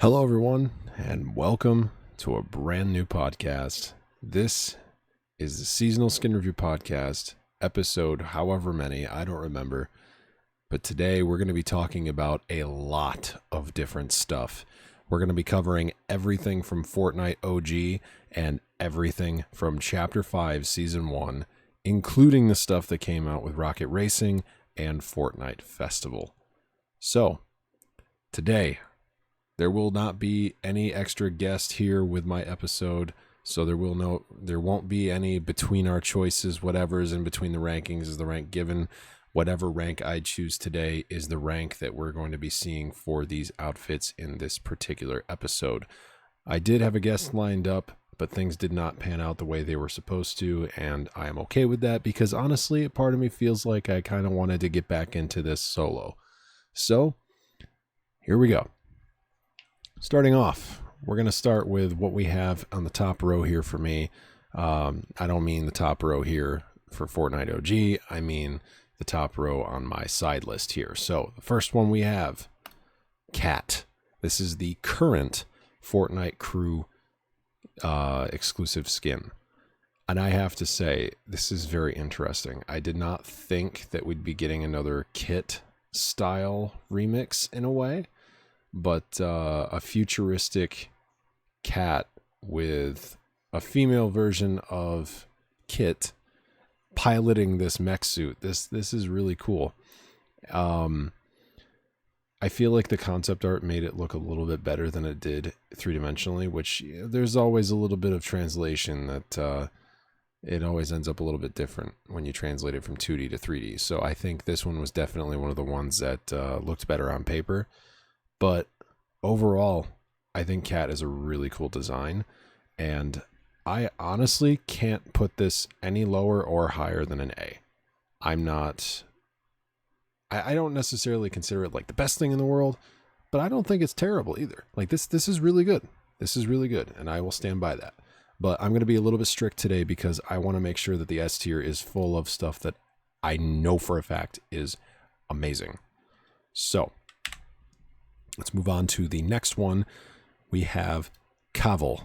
Hello, everyone, and welcome to a brand new podcast. This is the Seasonal Skin Review Podcast, episode however many, I don't remember. But today we're going to be talking about a lot of different stuff. We're going to be covering everything from Fortnite OG and everything from Chapter 5, Season 1, including the stuff that came out with Rocket Racing and Fortnite Festival. So, today, there will not be any extra guest here with my episode, so there won't be any between our choices. Whatever's in between the rankings is the rank given. Whatever rank I choose today is the rank that we're going to be seeing for these outfits in this particular episode. I did have a guest lined up, but things did not pan out the way they were supposed to, and I am okay with that because honestly, a part of me feels like I kind of wanted to get back into this solo. So, here we go. Starting off, we're going to start with what we have on the top row here for me. I don't mean the top row here for Fortnite OG. I mean the top row on my side list here. So the first one we have, Cat. This is the current Fortnite crew exclusive skin. And I have to say, this is very interesting. I did not think that we'd be getting another kit style remix in a way. But a futuristic Cat with a female version of Kit piloting this mech suit. This is really cool. I feel like the concept art made it look a little bit better than it did three-dimensionally, which there's always a little bit of translation that it always ends up a little bit different when you translate it from 2D to 3D. So I think this one was definitely one of the ones that looked better on paper. But overall, I think Cat is a really cool design, and I honestly can't put this any lower or higher than an A. I don't necessarily consider it like the best thing in the world, but I don't think it's terrible either. Like this is really good. This is really good, and I will stand by that. But I'm going to be a little bit strict today because I want to make sure that the S tier is full of stuff that I know for a fact is amazing. So, let's move on to the next one. We have Kavel.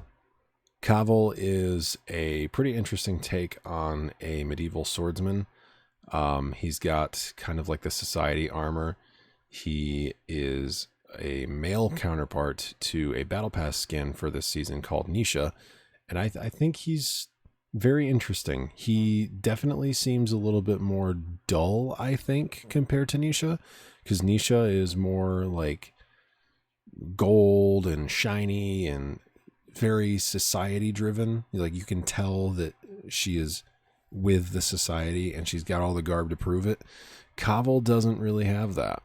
Kavel is a pretty interesting take on a medieval swordsman. He's got kind of like the society armor. He is a male counterpart to a battle pass skin for this season called Nisha. And I think he's very interesting. He definitely seems a little bit more dull, I think, compared to Nisha. Because Nisha is more like gold and shiny and very society driven. Like you can tell that she is with the society and she's got all the garb to prove it. Kavel doesn't really have that.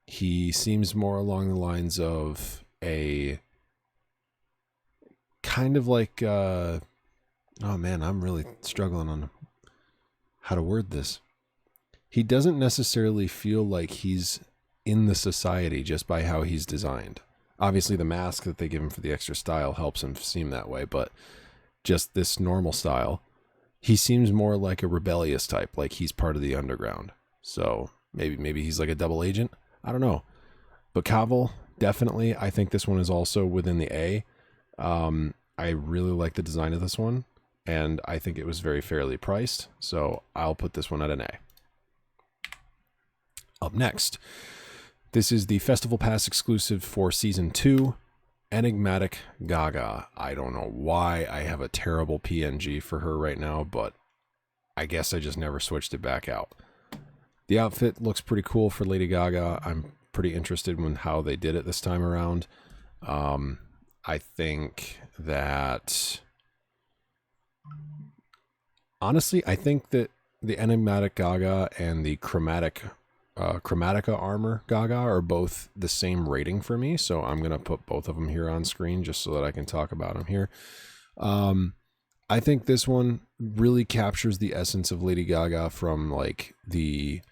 He seems more along the lines of a kind of like oh man, I'm really struggling on how to word this. He doesn't necessarily feel like he's in the society just by how he's designed. Obviously the mask that they give him for the extra style helps him seem that way, but just this normal style, he seems more like a rebellious type, like he's part of the underground. So maybe he's like a double agent. I don't know. But Kavel, definitely, I think this one is also within the A. I really like the design of this one, and I think it was very fairly priced, so I'll put this one at an A. Up next, this is the Festival Pass exclusive for Season 2, Enigmatic Gaga. I don't know why I have a terrible PNG for her right now, but I guess I just never switched it back out. The outfit looks pretty cool for Lady Gaga. I'm pretty interested in how they did it this time around. I think that... Honestly, I think that the Enigmatic Gaga and the Chromatica armor Gaga are both the same rating for me, so I'm going to put both of them here on screen just so that I can talk about them here. I think this one really captures the essence of Lady Gaga from like the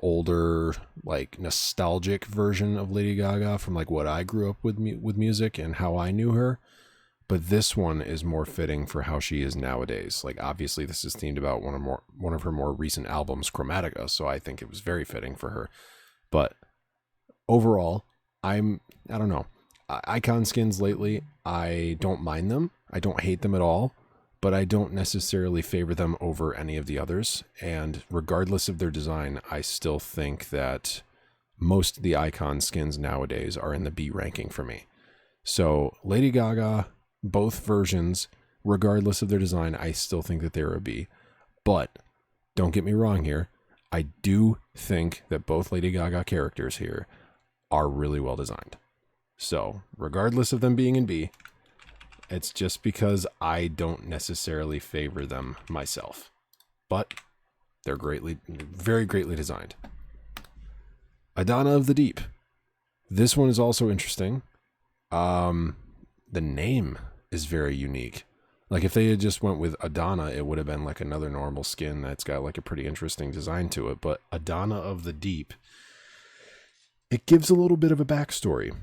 older, like nostalgic version of Lady Gaga from like what I grew up with music and how I knew her. But this one is more fitting for how she is nowadays. Like, obviously, this is themed about one of her more recent albums, Chromatica, so I think it was very fitting for her. But overall, I don't know. icon skins lately, I don't mind them. I don't hate them at all, but I don't necessarily favor them over any of the others. And regardless of their design, I still think that most of the icon skins nowadays are in the B ranking for me. So Lady Gaga, both versions, regardless of their design, I still think that they're a B. But don't get me wrong here. I do think that both Lady Gaga characters here are really well designed. So regardless of them being in B, it's just because I don't necessarily favor them myself. But they're very greatly designed. Adana of the Deep. This one is also interesting. The name is very unique. Like if they had just went with Adana, it would have been like another normal skin that's got like a pretty interesting design to it. But Adana of the Deep, it gives a little bit of a backstory.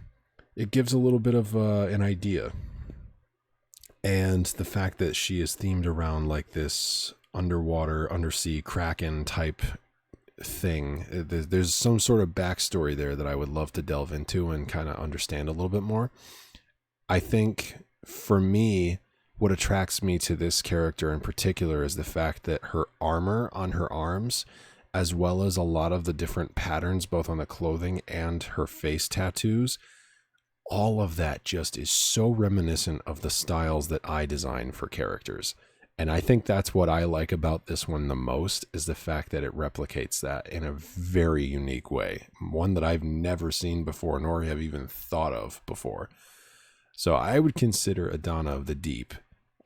It gives a little bit of an idea. And the fact that she is themed around like this undersea kraken type thing, there's some sort of backstory there that I would love to delve into and kind of understand a little bit more. I think for me, what attracts me to this character in particular is the fact that her armor on her arms, as well as a lot of the different patterns, both on the clothing and her face tattoos, all of that just is so reminiscent of the styles that I design for characters. And I think that's what I like about this one the most, is the fact that it replicates that in a very unique way. One that I've never seen before, nor have even thought of before. So I would consider Adana of the Deep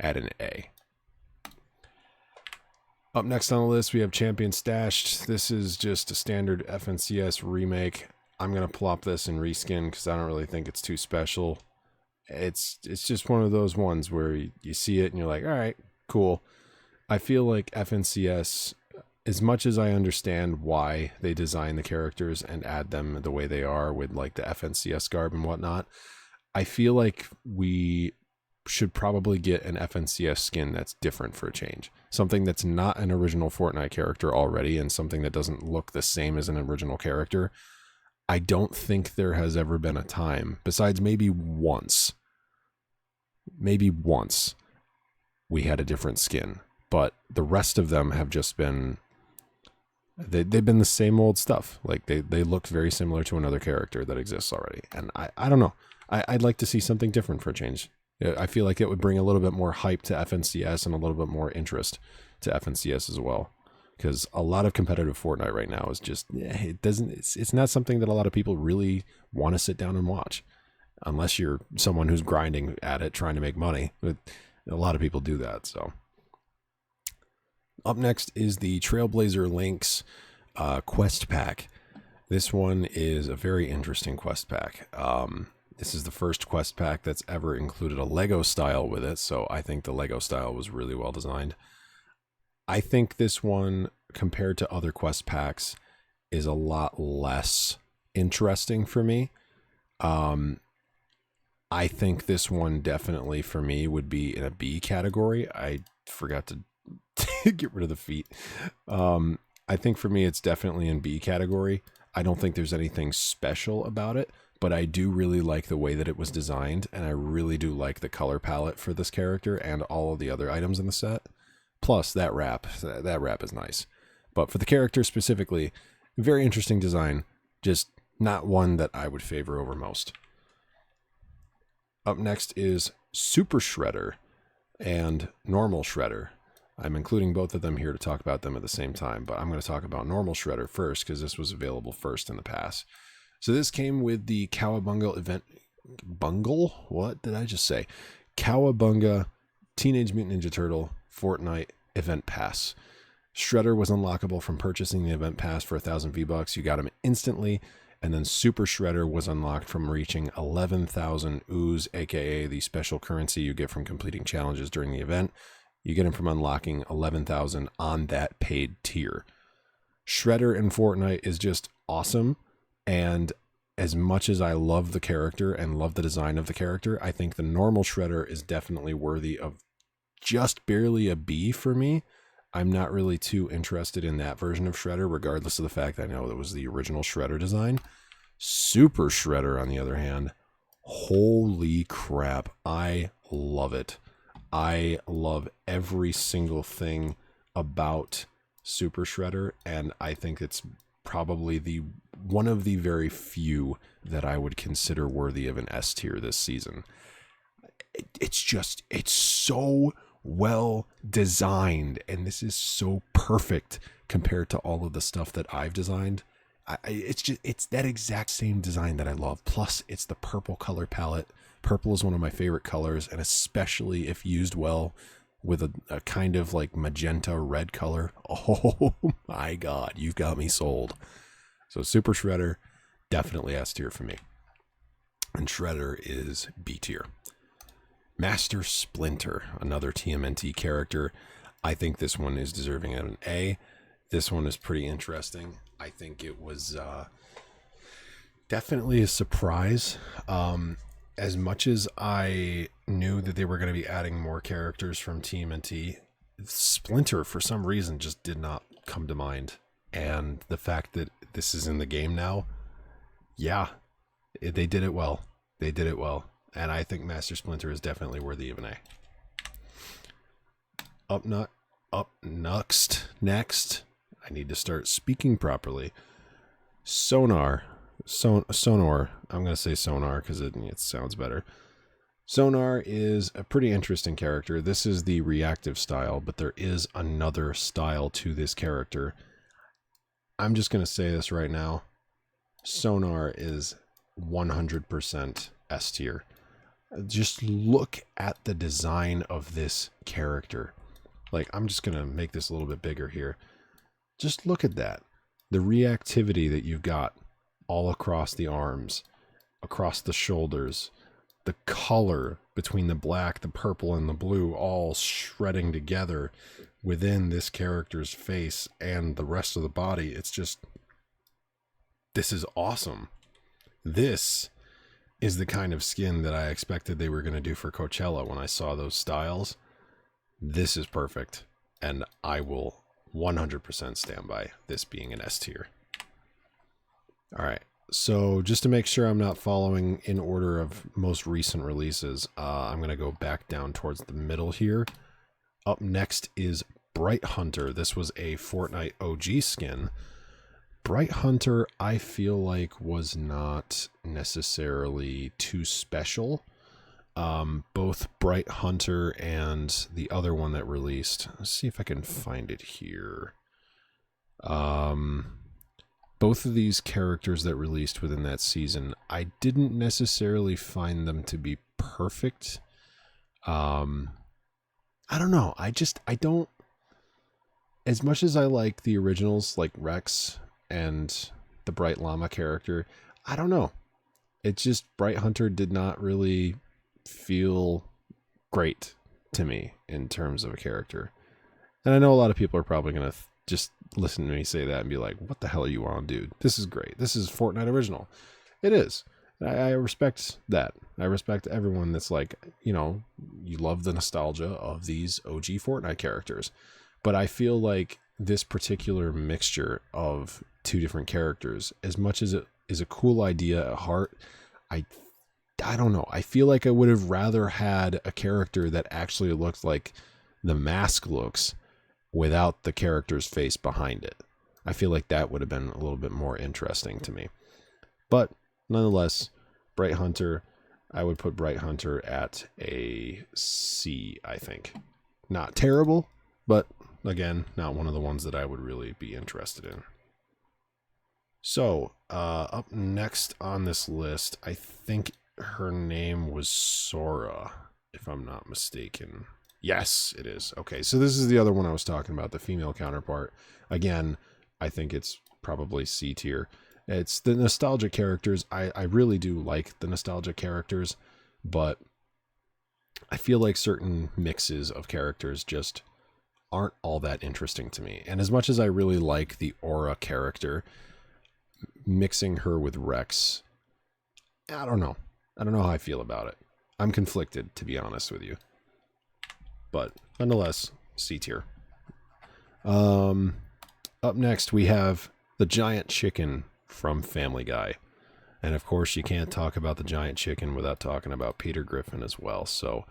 at an A. Up next on the list, we have Champion Stashed. This is just a standard FNCS remake. I'm going to plop this in reskin because I don't really think it's too special. It's just one of those ones where you see it and you're like, all right, cool. I feel like FNCS, as much as I understand why they design the characters and add them the way they are with like the FNCS garb and whatnot, I feel like we should probably get an FNCS skin that's different for a change. Something that's not an original Fortnite character already, and something that doesn't look the same as an original character. I don't think there has ever been a time, besides maybe once, we had a different skin. But the rest of them have just been, they've been the same old stuff. Like they look very similar to another character that exists already. And I don't know. I'd like to see something different for a change. I feel like it would bring a little bit more hype to FNCS and a little bit more interest to FNCS as well. Because a lot of competitive Fortnite right now is just, it's not something that a lot of people really want to sit down and watch. Unless you're someone who's grinding at it, trying to make money. But a lot of people do that, so. Up next is the Trailblazer Links quest pack. This one is a very interesting quest pack. This is the first quest pack that's ever included a Lego style with it, so I think the Lego style was really well designed. I think this one, compared to other quest packs, is a lot less interesting for me. I think this one definitely for me would be in a B category. I forgot to get rid of the feet. I think for me it's definitely in B category. I don't think there's anything special about it, but I do really like the way that it was designed, and I really do like the color palette for this character and all of the other items in the set. Plus that wrap is nice. But for the character specifically, very interesting design, just not one that I would favor over most. Up next is Super Shredder and Normal Shredder. I'm including both of them here to talk about them at the same time, but I'm going to talk about Normal Shredder first because this was available first in the past. So this came with the Cowabunga event. Bungle? What did I just say? Cowabunga Teenage Mutant Ninja Turtle Fortnite Event Pass. Shredder was unlockable from purchasing the Event Pass for 1,000 V-Bucks. You got him instantly. And then Super Shredder was unlocked from reaching 11,000 ooze, aka the special currency you get from completing challenges during the event. You get him from unlocking 11,000 on that paid tier. Shredder in Fortnite is just awesome. And as much as I love the character and love the design of the character, I think the normal Shredder is definitely worthy of just barely a B for me. I'm not really too interested in that version of Shredder, regardless of the fact that I know it was the original Shredder design. Super Shredder, on the other hand, Holy crap. I love it. I love every single thing about Super Shredder, and I think it's probably the one of the very few that I would consider worthy of an S tier this season. It's so well designed, and this is so perfect compared to all of the stuff that I've designed. It's that exact same design that I love. Plus, it's the purple color palette. Purple is one of my favorite colors, and especially if used well with a kind of like magenta red color. Oh my god, you've got me sold. So Super Shredder, definitely S tier for me. And Shredder is B tier. Master Splinter, another TMNT character. I think this one is deserving of an A. This one is pretty interesting. I think it was definitely a surprise. As much as I knew that they were going to be adding more characters from TMNT, Splinter, for some reason, just did not come to mind. And the fact that this is in the game now, yeah, they did it well. They did it well. And I think Master Splinter is definitely worthy of an A. Next, I need to start speaking properly. Sonar. Sonar. I'm going to say Sonar because it sounds better. Sonar is a pretty interesting character. This is the reactive style, but there is another style to this character. I'm just going to say this right now. Sonar is 100% S tier. Just look at the design of this character. Like, I'm just going to make this a little bit bigger here. Just look at that. The reactivity that you've got all across the arms, across the shoulders, the color between the black, the purple, and the blue all shredding together within this character's face and the rest of the body. It's just, this is awesome. This is the kind of skin that I expected they were going to do for Coachella when I saw those styles. This is perfect, and I will 100% stand by this being an S tier. All right, so just to make sure I'm not following in order of most recent releases, I'm going to go back down towards the middle here. Up next is Bright Hunter. This was a Fortnite OG skin. Bright Hunter, I feel like, was not necessarily too special. Both Bright Hunter and the other one that released, let's see if I can find it here. Both of these characters that released within that season, I didn't necessarily find them to be perfect. I don't know. I don't, as much as I like the originals, like Rex and the Bright Llama character, I don't know. It's just Bright Hunter did not really feel great to me in terms of a character. And I know a lot of people are probably going to just listen to me say that and be like, what the hell are you on, dude? This is great. This is Fortnite original. It is. I respect that. I respect everyone that's like, you know, you love the nostalgia of these OG Fortnite characters. But I feel like this particular mixture of two different characters, as much as it is a cool idea at heart, I don't know. I feel like I would have rather had a character that actually looked like the mask looks without the character's face behind it. I feel like that would have been a little bit more interesting to me. But nonetheless, Bright Hunter, I would put Bright Hunter at a C, I think. Not terrible, but again, not one of the ones that I would really be interested in. So, up next on this list, I think her name was Sora, if I'm not mistaken. Yes, it is. Okay, so this is the other one I was talking about, the female counterpart. Again, I think it's probably C tier. It's the nostalgia characters. I really do like the nostalgia characters, but I feel like certain mixes of characters just aren't all that interesting to me. And as much as I really like the Aura character, mixing her with Rex, I don't know. I don't know how I feel about it. I'm conflicted, to be honest with you. But nonetheless, C tier. Up next, we have the giant chicken from Family Guy. And of course, you can't talk about the giant chicken without talking about Peter Griffin as well. So,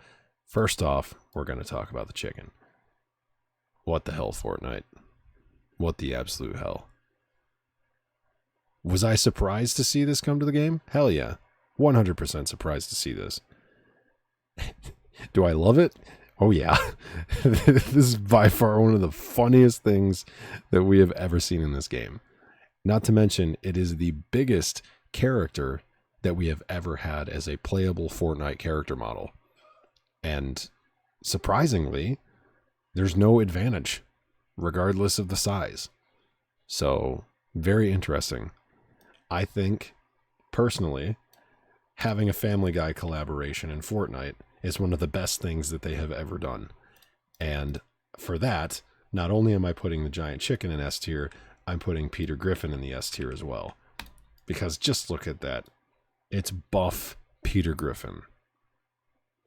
first off, we're going to talk about the chicken. What the hell, Fortnite? What the absolute hell? Was I surprised to see this come to the game? Hell yeah. 100% surprised to see this. Do I love it? Oh yeah. This is by far one of the funniest things that we have ever seen in this game. Not to mention, it is the biggest character that we have ever had as a playable Fortnite character model. And surprisingly, there's no advantage, regardless of the size. So, very interesting. I think, personally, having a Family Guy collaboration in Fortnite is one of the best things that they have ever done. And for that, not only am I putting the giant chicken in S tier, I'm putting Peter Griffin in the S tier as well. Because just look at that. It's buff Peter Griffin.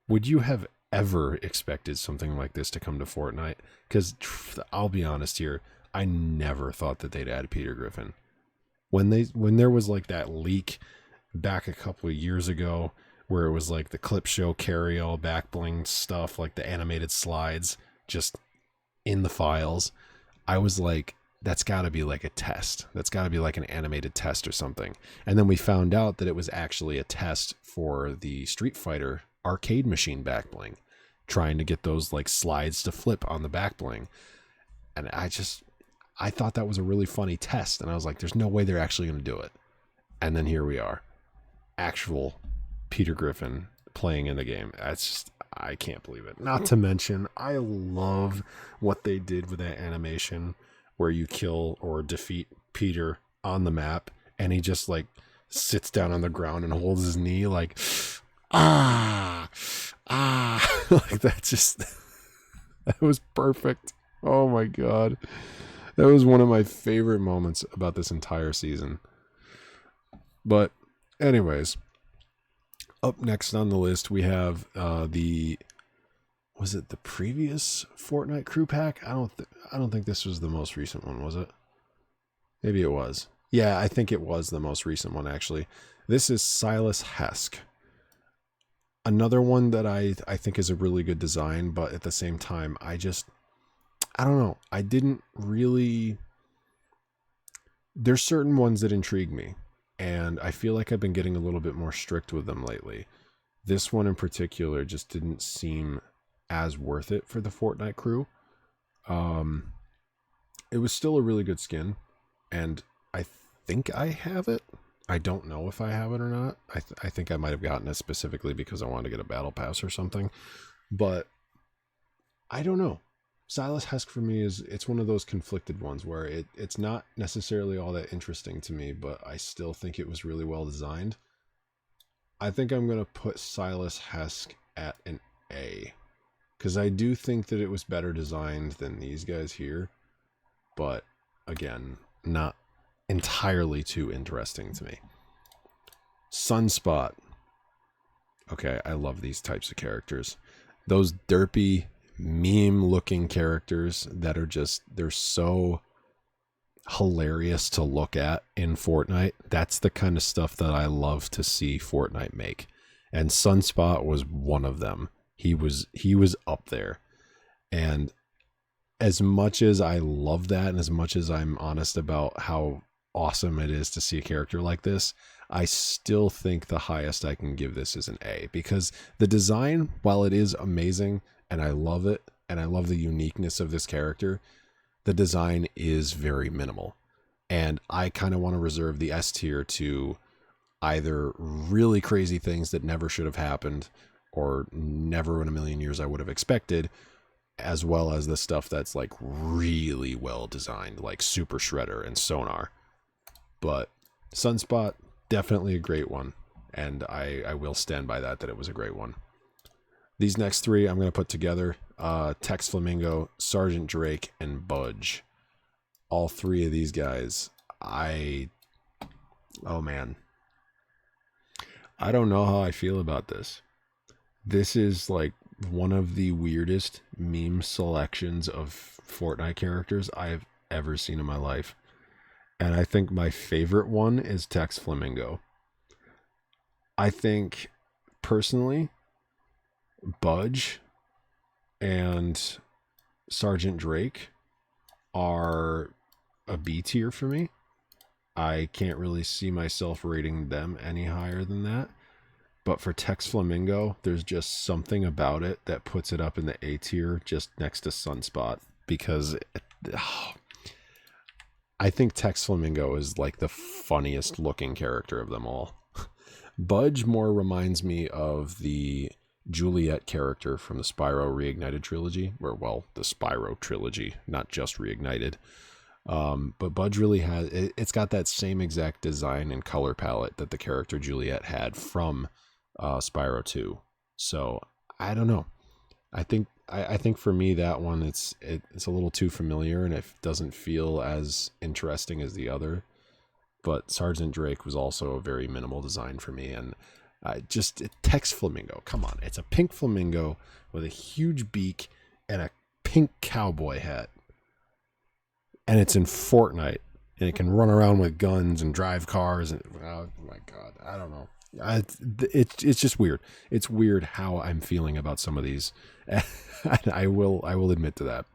Would you have ever expected something like this to come to Fortnite? Because I'll be honest here, I never thought that they'd add Peter Griffin. When there was like that leak back a couple of years ago where it was like the clip show carry all back bling stuff, like the animated slides just in the files, I was like, that's got to be like a test. That's got to be like an animated test or something. And then we found out that it was actually a test for the Street Fighter arcade machine back bling, trying to get those like slides to flip on the back bling. And I thought that was a really funny test. And I was like, there's no way they're actually going to do it. And then here we are. Actual Peter Griffin playing in the game. That's just, I can't believe it. Not to mention, I love what they did with that animation where you kill or defeat Peter on the map and he just like sits down on the ground and holds his knee like, like that. Just, that was perfect. Oh my God. That was one of my favorite moments about this entire season. But anyways, up next on the list, we have was it the previous Fortnite crew pack? I don't think this was the most recent one, was it? Maybe it was. Yeah, I think it was the most recent one, actually. This is Silas Hesk. Another one that I think is a really good design, but at the same time, I don't know. I didn't really... There's certain ones that intrigue me, and I feel like I've been getting a little bit more strict with them lately. This one in particular just didn't seem as worth it for the Fortnite crew. It was still a really good skin, and I think I have it. I don't know if I have it or not. I think I might have gotten it specifically because I wanted to get a battle pass or something, but I don't know. Silas Hesk for me it's one of those conflicted ones where it's not necessarily all that interesting to me, but I still think it was really well designed. I think I'm going to put Silas Hesk at an A, because I do think that it was better designed than these guys here, but again, not entirely too interesting to me. Sunspot. Okay, I love these types of characters. Those derpy meme looking characters that are just, they're so hilarious to look at in Fortnite. That's the kind of stuff that I love to see Fortnite make, and Sunspot was one of them. He was up there, and as much as I love that, and as much as I'm honest about how awesome it is to see a character like this, I still think the highest I can give this is an A, because the design, while it is amazing and I love it, and I love the uniqueness of this character, the design is very minimal. And I kind of want to reserve the S tier to either really crazy things that never should have happened, or never in a million years I would have expected, as well as the stuff that's like really well designed, like Super Shredder and Sonar. But Sunspot, definitely a great one, and I will stand by that it was a great one. These next three I'm going to put together. Tex Flamingo, Sergeant Drake, and Budge. All three of these guys, oh man. I don't know how I feel about this. This is like one of the weirdest meme selections of Fortnite characters I've ever seen in my life. And I think my favorite one is Tex Flamingo. I think personally, Budge and Sergeant Drake are a B tier for me. I can't really see myself rating them any higher than that. But for Tex Flamingo, there's just something about it that puts it up in the A tier just next to Sunspot. Because I think Tex Flamingo is like the funniest looking character of them all. Budge more reminds me of the Juliet character from the Spyro Reignited trilogy, or well, the Spyro trilogy, not just Reignited. But Budge really it's got that same exact design and color palette that the character Juliet had from Spyro 2. So I don't know. I think for me that one it's a little too familiar and it doesn't feel as interesting as the other. But Sergeant Drake was also a very minimal design for me, and Tex Flamingo. Come on, it's a pink flamingo with a huge beak and a pink cowboy hat, and it's in Fortnite, and it can run around with guns and drive cars. And oh my god, I don't know. It's just weird. It's weird how I'm feeling about some of these. I will admit to that.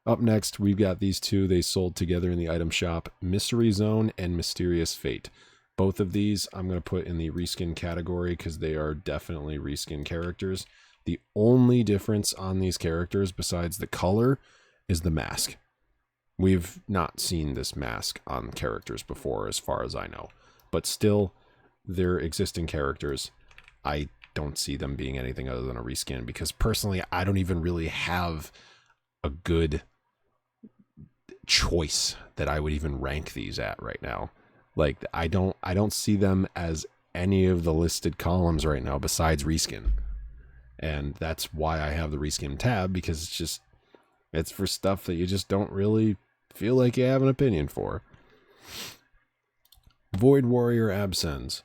Up next, we've got these two. They sold together in the item shop: Mystery Zone and Mysterious Fate. Both of these I'm going to put in the reskin category because they are definitely reskin characters. The only difference on these characters besides the color is the mask. We've not seen this mask on characters before as far as I know. But still, they're existing characters. I don't see them being anything other than a reskin because personally I don't even really have a good choice that I would even rank these at right now. Like I don't see them as any of the listed columns right now besides reskin. And that's why I have the reskin tab, because it's for stuff that you just don't really feel like you have an opinion for. Void Warrior Absens.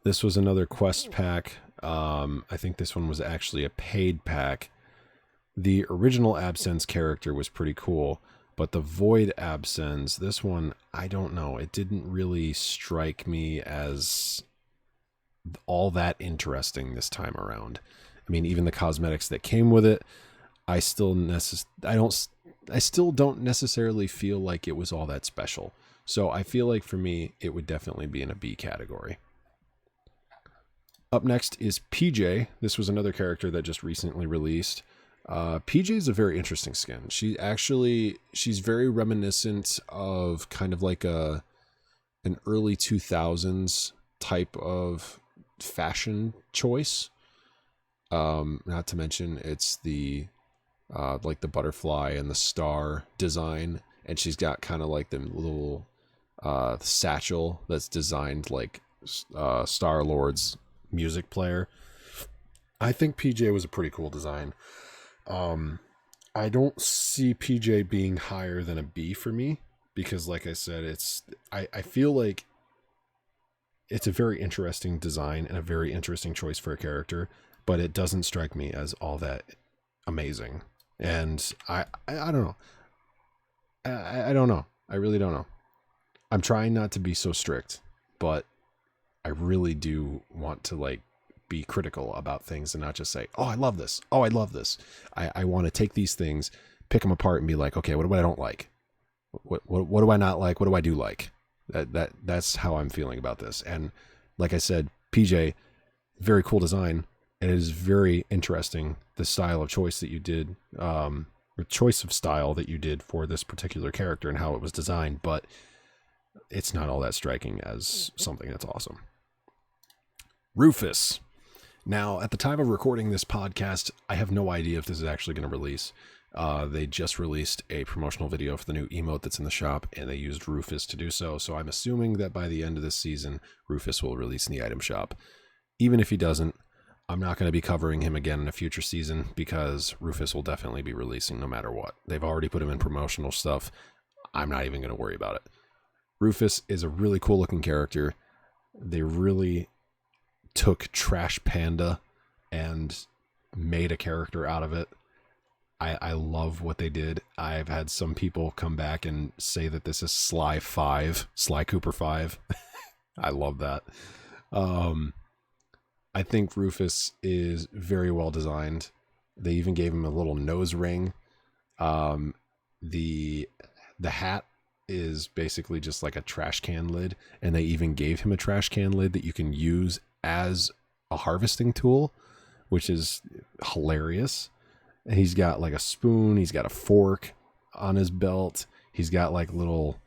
This was another quest pack. I think this one was actually a paid pack. The original Absens character was pretty cool, but the Void Absens, this one, I don't know. It didn't really strike me as all that interesting this time around. I mean, even the cosmetics that came with it, I still don't necessarily feel like it was all that special. So I feel like for me, it would definitely be in a B category. Up next is PJ. This was another character that just recently released. PJ is a very interesting skin. She's very reminiscent of kind of like an early 2000s type of fashion choice. Not to mention it's the like the butterfly and the star design, and she's got kind of like the little satchel that's designed like Star-Lord's music player. I think PJ was a pretty cool design. I don't see PJ being higher than a B for me because, like I said, I feel like it's a very interesting design and a very interesting choice for a character, but it doesn't strike me as all that amazing. And I don't know. I don't know. I really don't know. I'm trying not to be so strict, but I really do want to like be critical about things and not just say, oh, I love this. Oh, I love this. I want to take these things, pick them apart and be like, okay, what do I don't like? What do I not like? What do I do like? That's how I'm feeling about this. And like I said, PJ, very cool design. And it is very interesting, the style of choice that you did, or choice of style that you did for this particular character and how it was designed, but it's not all that striking as something that's awesome. Rufus. Now, at the time of recording this podcast, I have no idea if this is actually going to release. They just released a promotional video for the new emote that's in the shop, and they used Rufus to do so. So I'm assuming that by the end of this season, Rufus will release in the item shop. Even if he doesn't, I'm not going to be covering him again in a future season because Rufus will definitely be releasing no matter what. They've already put him in promotional stuff. I'm not even going to worry about it. Rufus is a really cool looking character. They really took Trash Panda and made a character out of it. I love what they did. I've had some people come back and say that this is Sly Cooper 5. I love that. I think Rufus is very well designed. They even gave him a little nose ring. Um, the hat is basically just like a trash can lid, and they even gave him a trash can lid that you can use as a harvesting tool, which is hilarious. And he's got like a spoon, he's got a fork on his belt. He's got like little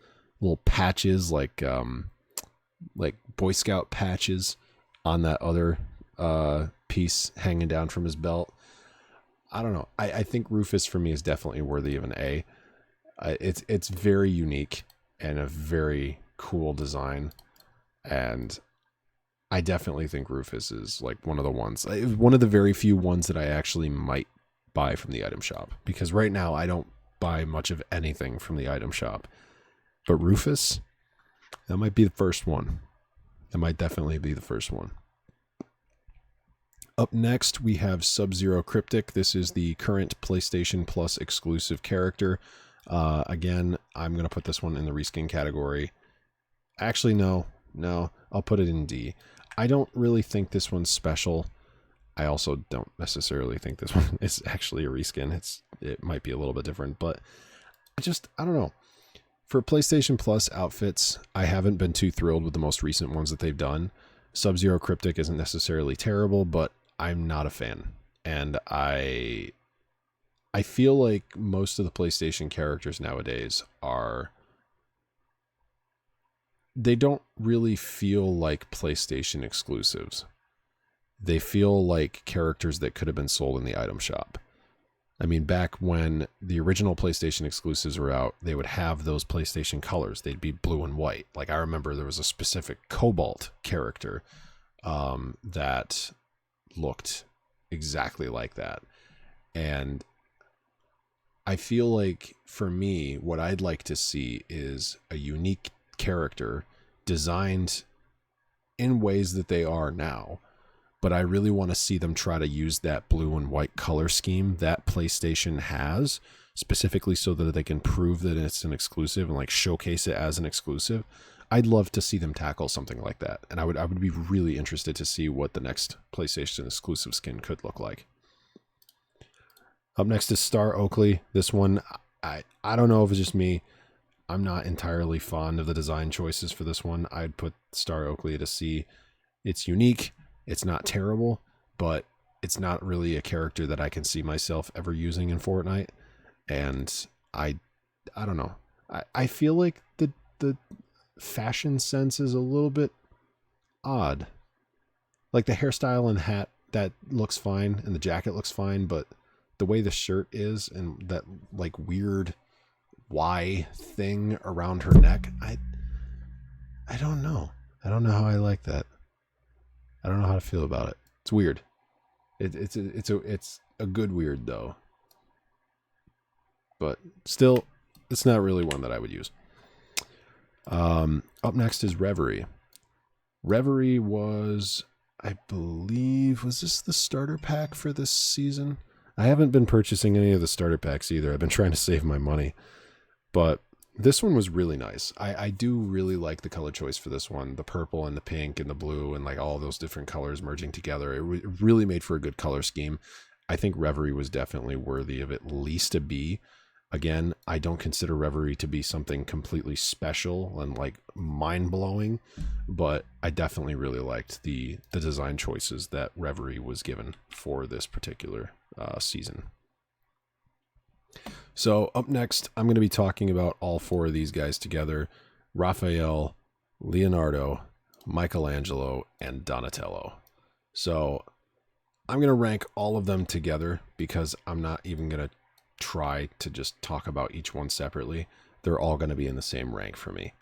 patches, like Boy Scout patches on that other piece hanging down from his belt. I don't know. I think Rufus for me is definitely worthy of an A. It's very unique and a very cool design, and I definitely think Rufus is like one of the very few ones that I actually might buy from the item shop, because right now I don't buy much of anything from the item shop. But Rufus, that might be the first one. That might definitely be the first one. Up next, we have Sub-Zero Cryptic. This is the current PlayStation Plus exclusive character. Again, I'm going to put this one in the reskin category. Actually, no, I'll put it in D. I don't really think this one's special. I also don't necessarily think this one is actually a reskin. It might be a little bit different, but I don't know. For PlayStation Plus outfits, I haven't been too thrilled with the most recent ones that they've done. Sub-Zero Cryptic isn't necessarily terrible, but I'm not a fan. And I feel like most of the PlayStation characters nowadays they don't really feel like PlayStation exclusives. They feel like characters that could have been sold in the item shop. I mean, back when the original PlayStation exclusives were out, they would have those PlayStation colors. They'd be blue and white. Like, I remember there was a specific Cobalt character that looked exactly like that. And I feel like, for me, what I'd like to see is a unique character designed in ways that they are now. But I really want to see them try to use that blue and white color scheme that PlayStation has, specifically so that they can prove that it's an exclusive and like showcase it as an exclusive. I'd love to see them tackle something like that. And I would be really interested to see what the next PlayStation exclusive skin could look like. Up next is Star Oakley. This one, I don't know if it's just me. I'm not entirely fond of the design choices for this one. I'd put Star Oakley at a C. It's unique. It's not terrible, but it's not really a character that I can see myself ever using in Fortnite. And I don't know. I feel like the fashion sense is a little bit odd. Like the hairstyle and hat, that looks fine, and the jacket looks fine, but the way the shirt is and that like weird Y thing around her neck, I don't know. I don't know how I like that. I don't know how to feel about it. It's weird. It's a good weird though. But still, it's not really one that I would use. Up next is Reverie. Reverie was, I believe, was this the starter pack for this season? I haven't been purchasing any of the starter packs either. I've been trying to save my money. But this one was really nice. I do really like the color choice for this one. The purple and the pink and the blue and like all those different colors merging together. It really made for a good color scheme. I think Reverie was definitely worthy of at least a B. Again, I don't consider Reverie to be something completely special and like mind-blowing, but I definitely really liked the design choices that Reverie was given for this particular season. So up next, I'm going to be talking about all four of these guys together: Raphael, Leonardo, Michelangelo, and Donatello. So I'm going to rank all of them together because I'm not even going to try to just talk about each one separately. They're all going to be in the same rank for me.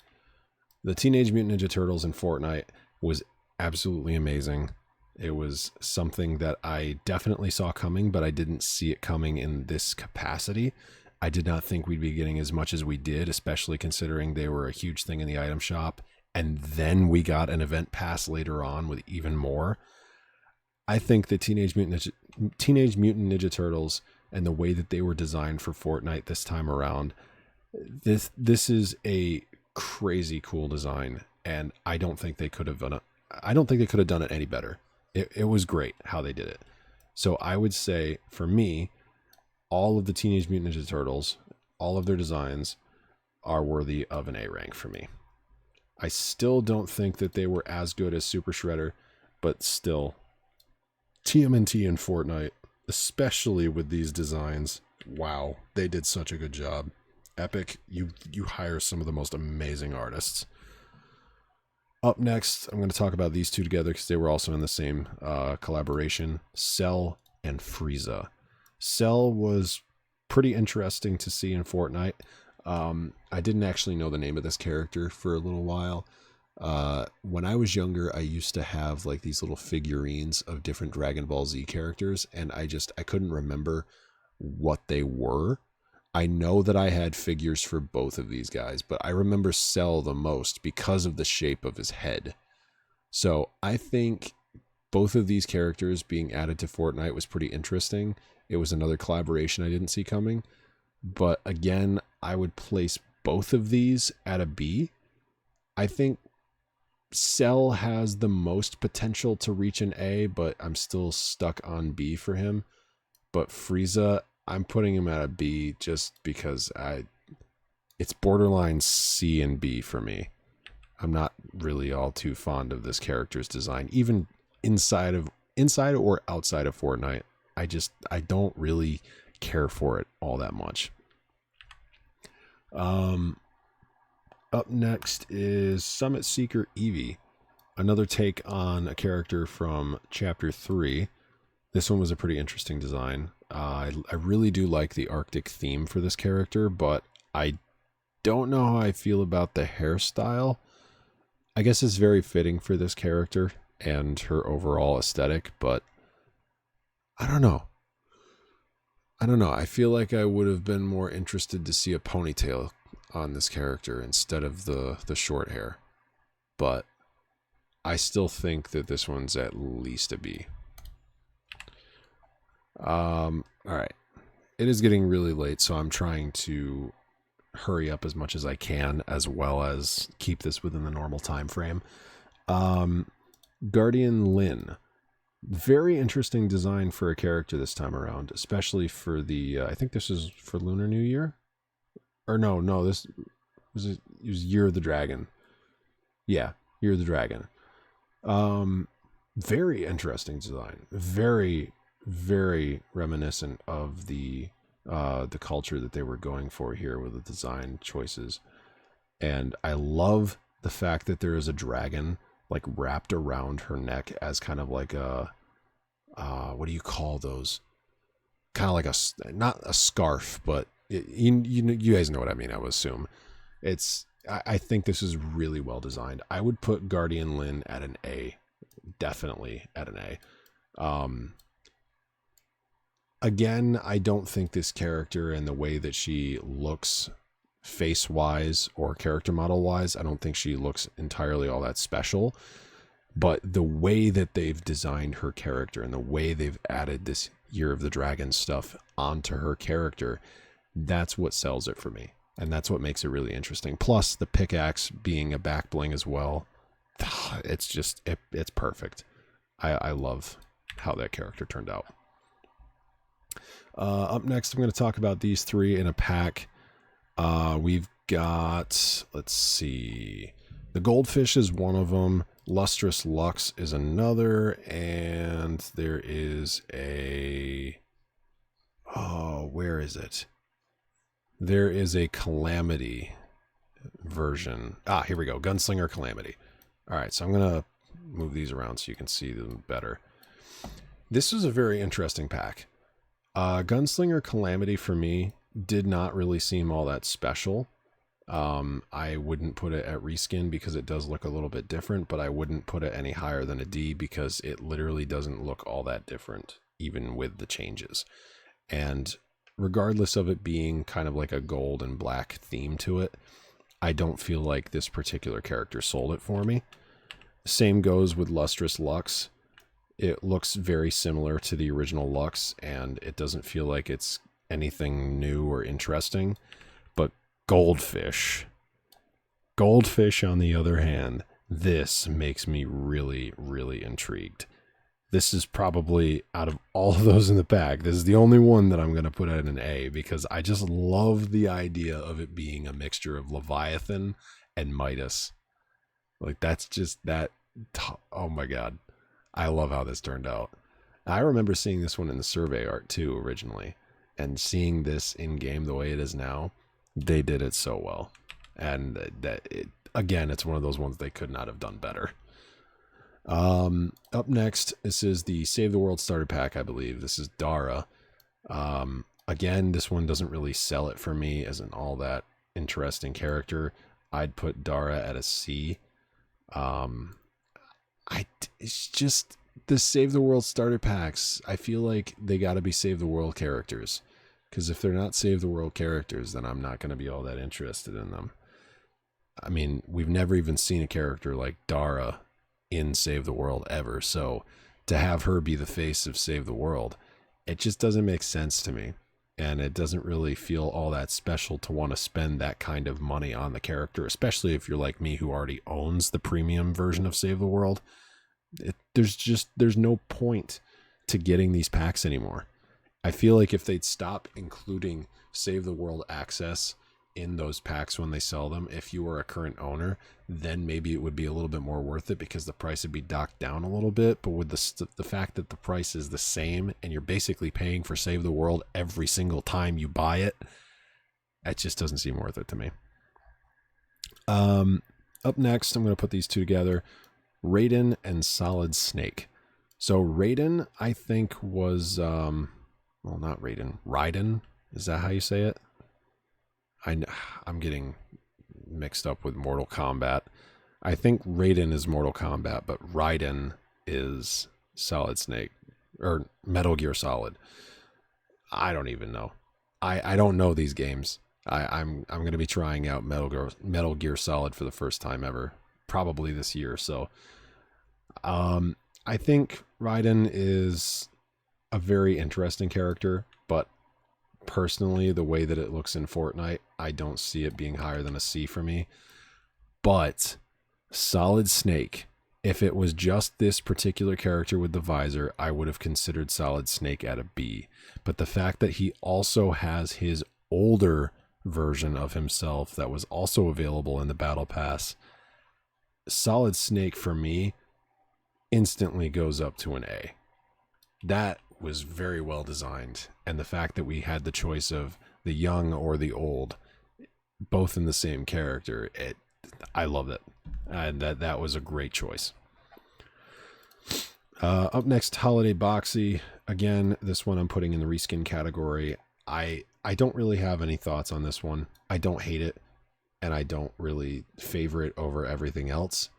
The Teenage Mutant Ninja Turtles in Fortnite was absolutely amazing. It was something that I definitely saw coming, but I didn't see it coming in this capacity. I did not think we'd be getting as much as we did, especially considering they were a huge thing in the item shop. And then we got an event pass later on with even more. I think the Teenage Mutant Ninja Turtles and the way that they were designed for Fortnite this time around, this is a crazy cool design, and I don't think they could have done it any better. It was great how they did it. So I would say, for me, all of the Teenage Mutant Ninja Turtles, all of their designs are worthy of an A rank for me. I still don't think that they were as good as Super Shredder, but still, TMNT and Fortnite, especially with these designs, wow, they did such a good job. Epic, you hire some of the most amazing artists. Up next, I'm going to talk about these two together because they were also in the same collaboration, Cell and Frieza. Cell was pretty interesting to see in Fortnite. I didn't actually know the name of this character for a little while. When I was younger, I used to have like these little figurines of different Dragon Ball Z characters, and I couldn't remember what they were. I know that I had figures for both of these guys, but I remember Cell the most because of the shape of his head. So I think both of these characters being added to Fortnite was pretty interesting. It was another collaboration I didn't see coming. But again, I would place both of these at a B. I think Cell has the most potential to reach an A, but I'm still stuck on B for him. But Frieza, I'm putting him at a B just because it's borderline C and B for me. I'm not really all too fond of this character's design, even inside or outside of Fortnite. I don't really care for it all that much. Up next is Summit Seeker Eevee, another take on a character from Chapter 3. This one was a pretty interesting design. I really do like the Arctic theme for this character, but I don't know how I feel about the hairstyle. I guess it's very fitting for this character and her overall aesthetic, but I don't know. I feel like I would have been more interested to see a ponytail on this character instead of the short hair. But I still think that this one's at least a B. All right. It is getting really late, so I'm trying to hurry up as much as I can, as well as keep this within the normal time frame. Guardian Lin. Very interesting design for a character this time around, especially for the, I think this is for Lunar New Year? Or no, this was, it was Year of the Dragon. Yeah, Year of the Dragon. Very interesting design. Very, very reminiscent of the culture that they were going for here with the design choices. And I love the fact that there is a dragon like wrapped around her neck as kind of like a what do you call those? Kind of like not a scarf, but you guys know what I mean. I would assume I think this is really well designed. I would put Guardian Lin at an A, definitely at an A. Again, I don't think this character and the way that she looks face-wise or character model-wise, I don't think she looks entirely all that special. But the way that they've designed her character and the way they've added this Year of the Dragon stuff onto her character, that's what sells it for me. And that's what makes it really interesting. Plus, the pickaxe being a back bling as well. It's just, it's perfect. I love how that character turned out. Up next, I'm going to talk about these three in a pack. We've got, let's see, the Goldfish is one of them, Lustrous Lux is another, and there is where is it? There is a Calamity version. Here we go, Gunslinger Calamity. All right, so I'm going to move these around so you can see them better. This is a very interesting pack. Gunslinger Calamity for me did not really seem all that special. I wouldn't put it at reskin because it does look a little bit different, but I wouldn't put it any higher than a D because it literally doesn't look all that different, even with the changes. And regardless of it being kind of like a gold and black theme to it, I don't feel like this particular character sold it for me. Same goes with Lustrous Lux. It looks very similar to the original Lux, and it doesn't feel like it's anything new or interesting. But Goldfish, on the other hand, this makes me really, really intrigued. this is probably, out of all of those in the pack, this is the only one that I'm going to put at an A, because I just love the idea of it being a mixture of Leviathan and Midas. Like, that's just that. Oh my God. I love how this turned out. I remember seeing this one in the survey art too originally, and seeing this in game the way it is now, they did it so well. And again, it's one of those ones they could not have done better. Up next, this is the Save the World starter pack, I believe. This is Dara. Again, this one doesn't really sell it for me as an all that interesting character. I'd put Dara at a C. It's just the Save the World starter packs. I feel like they got to be Save the World characters, because if they're not Save the World characters, then I'm not going to be all that interested in them. I mean, we've never even seen a character like Dara in Save the World ever, so to have her be the face of Save the World, it just doesn't make sense to me, and it doesn't really feel all that special to want to spend that kind of money on the character, especially if you're like me who already owns the premium version of Save the World. There's no point to getting these packs anymore. I feel like if they'd stop including Save the World access in those packs when they sell them, if you were a current owner, then maybe it would be a little bit more worth it, because the price would be docked down a little bit. But with the fact that the price is the same and you're basically paying for Save the World every single time you buy it, it just doesn't seem worth it to me. Up next, I'm going to put these two together. Raiden and Solid Snake. So Raiden, I think, was, well, not Raiden. Raiden? Is that how you say it? I'm getting mixed up with Mortal Kombat. I think Raiden is Mortal Kombat, but Raiden is Solid Snake, or Metal Gear Solid. I don't even know. I don't know these games. I'm going to be trying out Metal Gear Solid for the first time ever, probably this year. So I think Raiden is a very interesting character, but personally, the way that it looks in Fortnite, I don't see it being higher than a C for me. But Solid Snake, if it was just this particular character with the visor, I would have considered Solid Snake at a B. But the fact that he also has his older version of himself that was also available in the Battle Pass, Solid Snake for me instantly goes up to an A. That was very well designed, and the fact that we had the choice of the young or the old, both in the same character, I love it, and that was a great choice. Up next, Holiday Boxy. Again, this one I'm putting in the reskin category. I don't really have any thoughts on this one. I don't hate it, and I don't really favor it over everything else.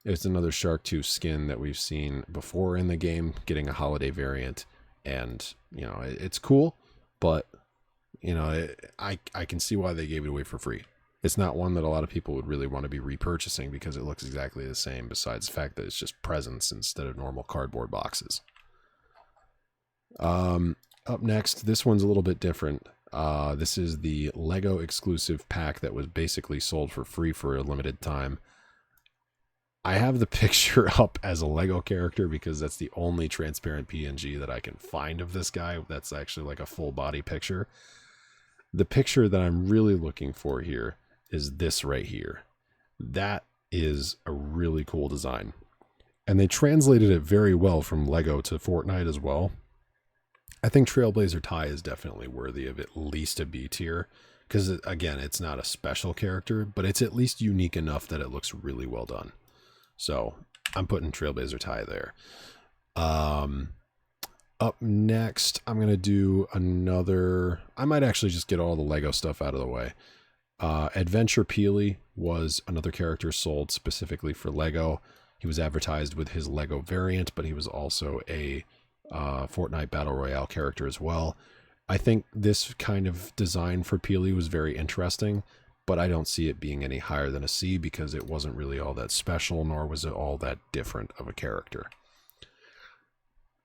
It's another Shark Tooth skin that we've seen before in the game, getting a holiday variant. And, you know, it's cool, but, you know, I can see why they gave it away for free. It's not one that a lot of people would really want to be repurchasing because it looks exactly the same, besides the fact that it's just presents instead of normal cardboard boxes. Up next, this one's a little bit different. This is the Lego exclusive pack that was basically sold for free for a limited time. I have the picture up as a Lego character because that's the only transparent PNG that I can find of this guy. That's actually like a full body picture. The picture that I'm really looking for here is this right here. That is a really cool design. And they translated it very well from Lego to Fortnite as well. I think Trailblazer Ty is definitely worthy of at least a B tier. Because, again, it's not a special character, but it's at least unique enough that it looks really well done. So I'm putting Trailblazer Ty there. Up next, I'm going to do another... I might actually just get all the Lego stuff out of the way. Adventure Peely was another character sold specifically for Lego. He was advertised with his Lego variant, but he was also a Fortnite Battle Royale character as well. I think this kind of design for Peely was very interesting, but I don't see it being any higher than a C because it wasn't really all that special, nor was it all that different of a character.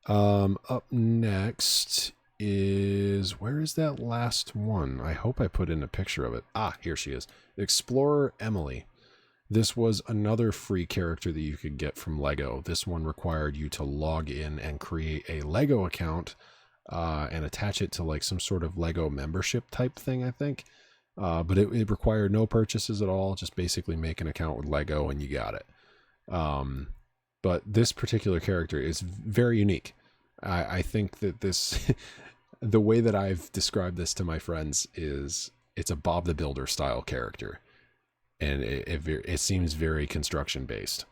Up next is, where is that last one? I hope I put in a picture of it. Ah, here she is. Explorer Emily. This was another free character that you could get from Lego. This one required you to log in and create a Lego account and attach it to like some sort of Lego membership type thing, I think. But it required no purchases at all. Just basically make an account with Lego and you got it. But this particular character is very unique. I think that this, the way that I've described this to my friends is it's a Bob the Builder style character. And it seems very construction based.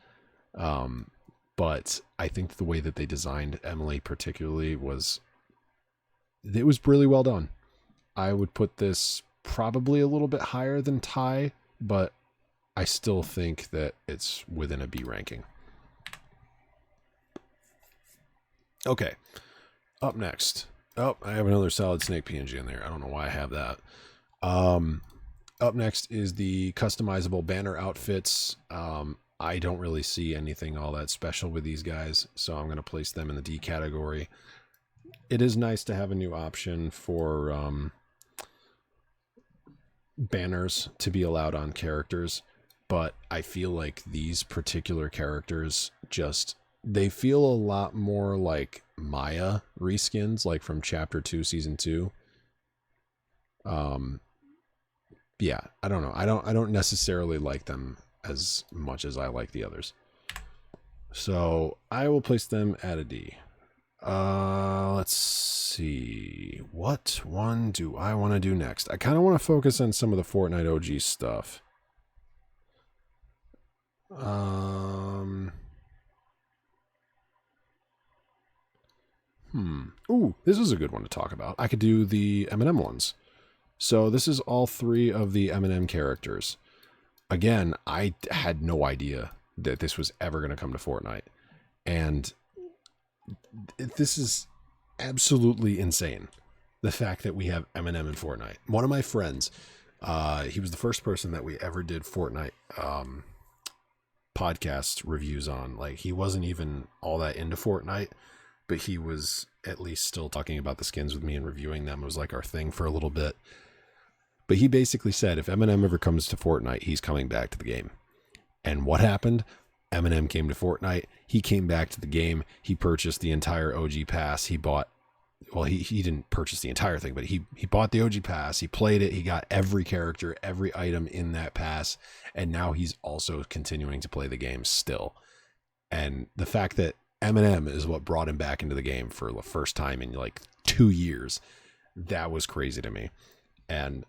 But I think the way that they designed Emily particularly was really well done. I would put this probably a little bit higher than Ty, but I still think that it's within a B ranking. Okay, up next. Oh, I have another Solid Snake PNG in there. I don't know why I have that. Up next is the customizable banner outfits. I don't really see anything all that special with these guys, so I'm going to place them in the D category. It is nice to have a new option for banners to be allowed on characters, but I feel like these particular characters they feel a lot more like Maya reskins, like from Chapter 2, Season 2. Yeah, I don't know. I don't necessarily like them as much as I like the others. So I will place them at a D. Let's see. What one do I want to do next? I kind of want to focus on some of the Fortnite OG stuff. Ooh, this is a good one to talk about. I could do the M&M ones. So this is all three of the M&M characters. Again, I had no idea that this was ever going to come to Fortnite. And this is absolutely insane. The fact that we have M&M in Fortnite. One of my friends, he was the first person that we ever did Fortnite podcast reviews on. Like, he wasn't even all that into Fortnite, but he was at least still talking about the skins with me and reviewing them. It was like our thing for a little bit. But he basically said if Eminem ever comes to Fortnite, he's coming back to the game. And what happened? Eminem came to Fortnite. He came back to the game. He purchased the entire OG pass. He didn't purchase the entire thing, but he bought the OG pass. He played it. He got every character, every item in that pass. And now he's also continuing to play the game still. And the fact that Eminem is what brought him back into the game for the first time in like 2 years, that was crazy to me. And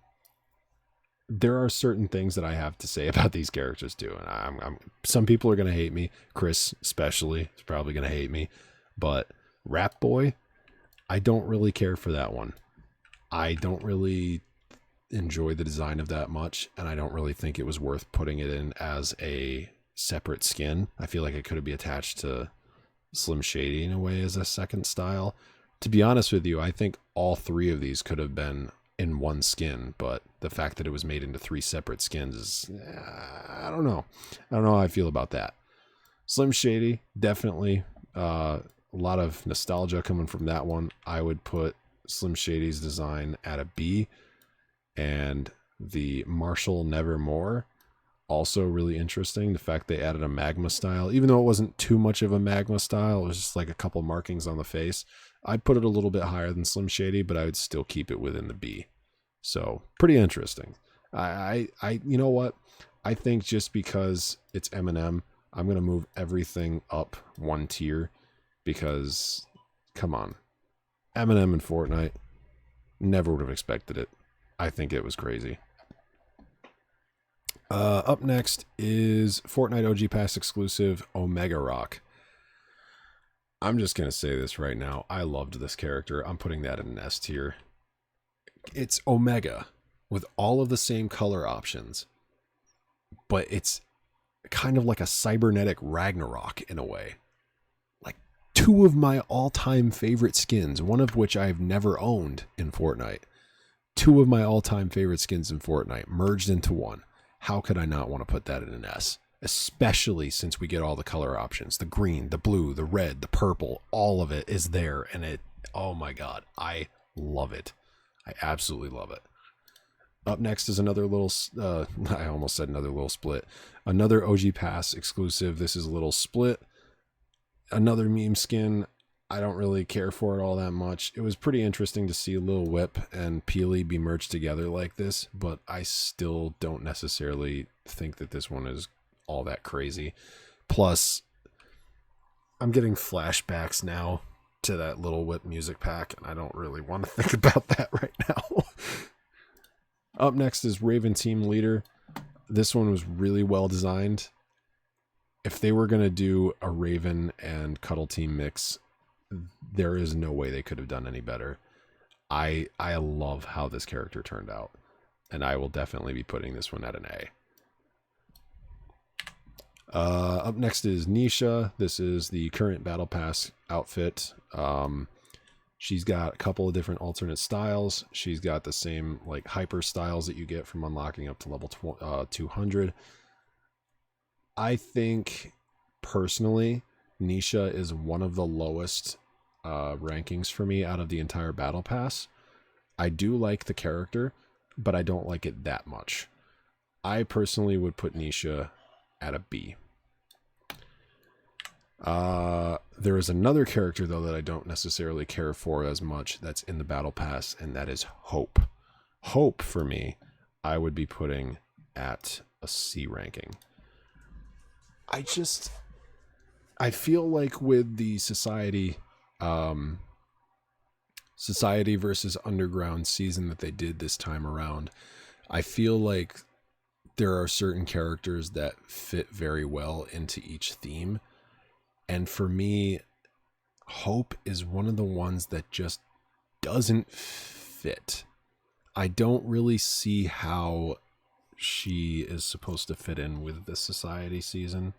there are certain things that I have to say about these characters too. And some people are going to hate me. Chris especially is probably going to hate me. But Rap Boy, I don't really care for that one. I don't really enjoy the design of that much. And I don't really think it was worth putting it in as a separate skin. I feel like it could be attached to Slim Shady in a way as a second style. To be honest with you, I think all three of these could have been in one skin, but the fact that it was made into 3 separate skins is, I don't know. I don't know how I feel about that. Slim Shady, definitely a lot of nostalgia coming from that one. I would put Slim Shady's design at a B, and the Marshall Nevermore, also really interesting. The fact they added a magma style, even though it wasn't too much of a magma style, it was just like a couple markings on the face. I'd put it a little bit higher than Slim Shady, but I would still keep it within the B. So pretty interesting. I you know what? I think just because it's Eminem, I'm going to move everything up 1 tier because, come on, Eminem in Fortnite, never would have expected it. I think it was crazy. Up next is Fortnite OG Pass exclusive Omega Rock. I'm just going to say this right now. I loved this character. I'm putting that in an S tier. It's Omega with all of the same color options, but it's kind of like a cybernetic Ragnarok in a way. Like 2 of my all-time favorite skins, one of which I've never owned in Fortnite. 2 of my all-time favorite skins in Fortnite merged into one. How could I not want to put that in an S? Especially since we get all the color options. The green, the blue, the red, the purple, all of it is there. And oh my God, I love it. I absolutely love it. Up next is another little, I almost said another little split. Another OG Pass exclusive. This is a little split. Another meme skin. I don't really care for it all that much. It was pretty interesting to see Lil Whip and Peely be merged together like this, but I still don't necessarily think that this one is all that crazy. Plus, I'm getting flashbacks now to that Lil Whip music pack, and I don't really want to think about that right now. Up next is Raven Team Leader. This one was really well designed. If they were going to do a Raven and Cuddle Team mix, there is no way they could have done any better. I love how this character turned out, and I will definitely be putting this one at an A. Up next is Nisha. This is the current Battle Pass outfit. She's got a couple of different alternate styles. She's got the same like hyper styles that you get from unlocking up to level 200. I think personally, Nisha is one of the lowest rankings for me out of the entire Battle Pass. I do like the character, but I don't like it that much. I personally would put Nisha at a B. There is another character, though, that I don't necessarily care for as much that's in the Battle Pass, and that is Hope. Hope, for me, I would be putting at a C ranking. I feel like with the Society versus Underground season that they did this time around, I feel like there are certain characters that fit very well into each theme. And for me, Hope is one of the ones that just doesn't fit. I don't really see how she is supposed to fit in with the Society season.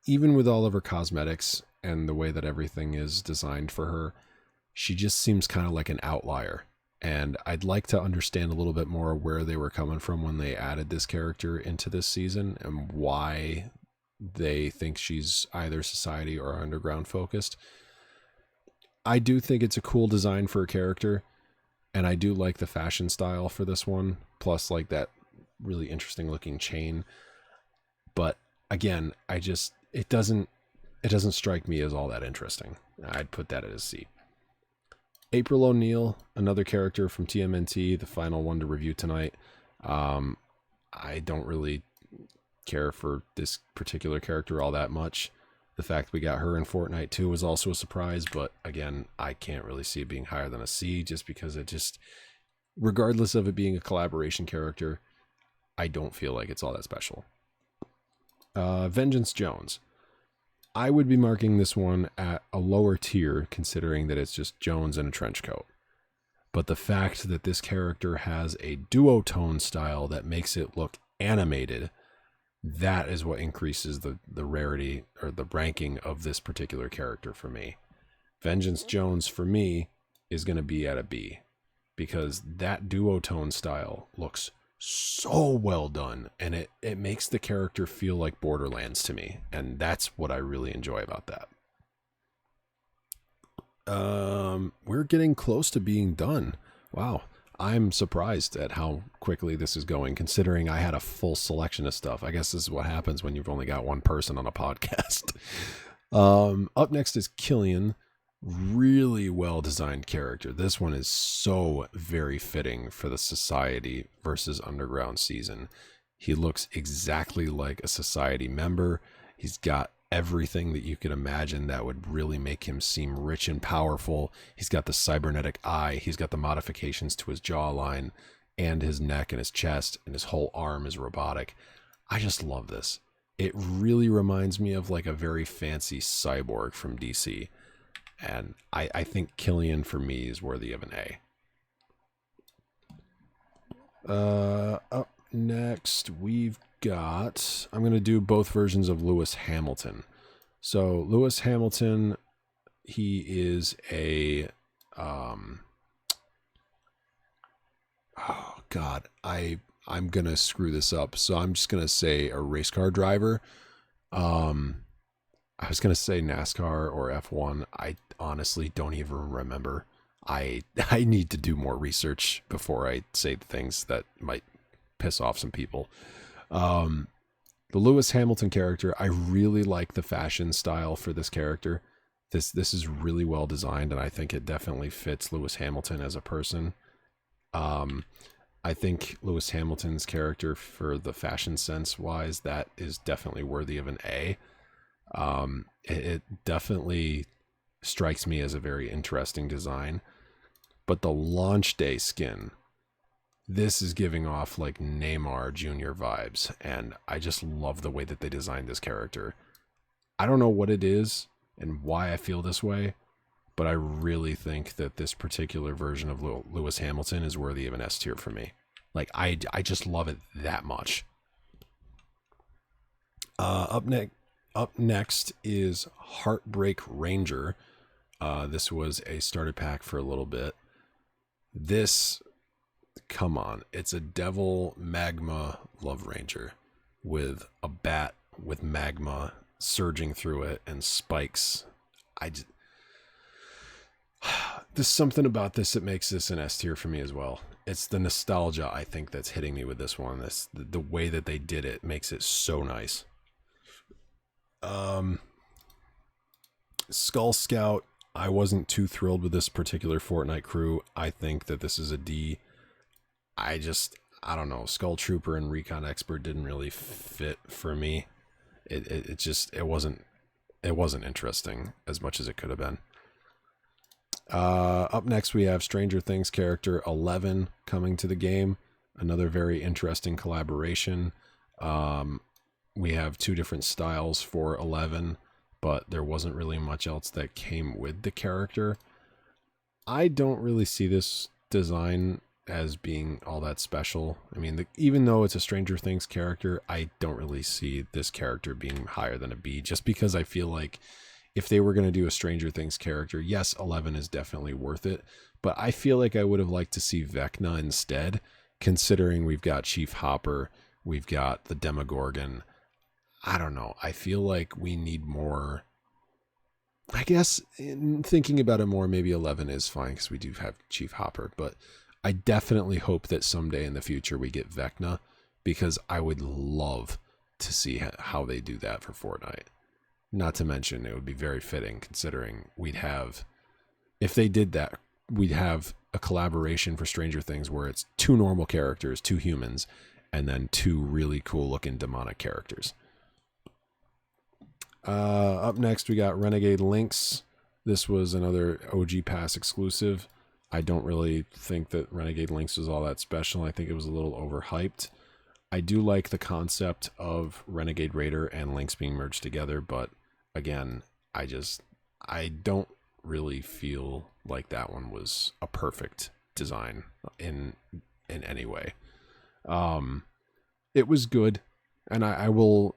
Even with all of her cosmetics and the way that everything is designed for her, she just seems kind of like an outlier. And I'd like to understand a little bit more where they were coming from when they added this character into this season and why they think she's either Society or Underground focused. I do think it's a cool design for a character, and I do like the fashion style for this one, plus like that really interesting looking chain. But again, it doesn't strike me as all that interesting. I'd put that as C. April O'Neil, another character from TMNT, the final one to review tonight. I don't really care for this particular character all that much. The fact we got her in Fortnite too was also a surprise, but again, I can't really see it being higher than a C just because regardless of it being a collaboration character, I don't feel like it's all that special. Vengeance Jones. I would be marking this one at a lower tier considering that it's just Jones in a trench coat. But the fact that this character has a duotone style that makes it look animated, that is what increases the rarity or the ranking of this particular character for me. Vengeance Jones, for me, is going to be at a B because that duotone style looks so well done, and it makes the character feel like Borderlands to me, and that's what I really enjoy about that. We're getting close to being done. Wow. I'm surprised at how quickly this is going, considering I had a full selection of stuff. I guess this is what happens when you've only got one person on a podcast. Up next is Killian. Really well-designed character. This one is so very fitting for the Society versus Underground season. He looks exactly like a Society member. He's got everything that you could imagine that would really make him seem rich and powerful. He's got the cybernetic eye. He's got the modifications to his jawline and his neck and his chest, and his whole arm is robotic. I just love this. It really reminds me of like a very fancy cyborg from DC. And I think Killian for me is worthy of an A. Up next, we've got, I'm going to do both versions of Lewis Hamilton. So Lewis Hamilton, he is a, oh God, I'm going to screw this up. So I'm just going to say a race car driver. I was going to say NASCAR or F1. I honestly don't even remember. I need to do more research before I say things that might piss off some people. The Lewis Hamilton character, I really like the fashion style for this character. This is really well designed, and I think it definitely fits Lewis Hamilton as a person. I think Lewis Hamilton's character, for the fashion sense wise, that is definitely worthy of an A. It definitely strikes me as a very interesting design. But the launch day skin, this is giving off like Neymar Jr. vibes, and I just love the way that they designed this character. I don't know what it is and why I feel this way, but I really think that this particular version of Lewis Hamilton is worthy of an S tier for me. Like, I just love it that much. Up next is Heartbreak Ranger. This was a starter pack for a little bit. This, come on, it's a devil magma Love Ranger with a bat with magma surging through it and spikes. There's something about this that makes this an S tier for me as well. It's the nostalgia, I think, that's hitting me with this one. The way that they did it makes it so nice. Skull Scout, I wasn't too thrilled with this particular Fortnite crew. I think that this is a D. I don't know. Skull Trooper and Recon Expert didn't really fit for me. It wasn't interesting as much as it could have been. Up next, we have Stranger Things character 11 coming to the game. Another very interesting collaboration. We have two different styles for 11, but there wasn't really much else that came with the character. I don't really see this design as being all that special. I mean, even though it's a Stranger Things character, I don't really see this character being higher than a B, just because I feel like if they were going to do a Stranger Things character, yes, 11 is definitely worth it, but I feel like I would have liked to see Vecna instead, considering we've got Chief Hopper, we've got the Demogorgon. I don't know. I feel like we need more. I guess in thinking about it more, maybe 11 is fine because we do have Chief Hopper, but I definitely hope that someday in the future we get Vecna, because I would love to see how they do that for Fortnite. Not to mention, it would be very fitting considering if they did that, we'd have a collaboration for Stranger Things where it's two normal characters, two humans, and then two really cool looking demonic characters. Up next, we got Renegade Lynx. This was another OG Pass exclusive. I don't really think that Renegade Lynx was all that special. I think it was a little overhyped. I do like the concept of Renegade Raider and Lynx being merged together, but again, I don't really feel like that one was a perfect design in any way. It was good, and I will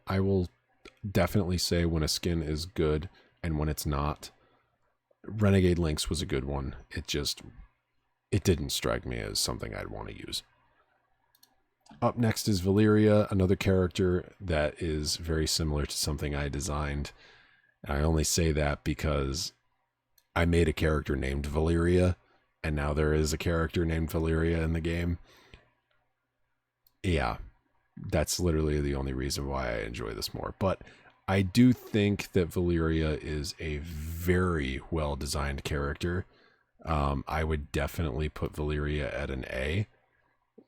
definitely say when a skin is good and when it's not. Renegade Lynx was a good one. It didn't strike me as something I'd want to use. Up next is Valeria, another character that is very similar to something I designed. And I only say that because I made a character named Valeria, and now there is a character named Valeria in the game. Yeah, that's literally the only reason why I enjoy this more. But I do think that Valeria is a very well-designed character. I would definitely put Valeria at an A.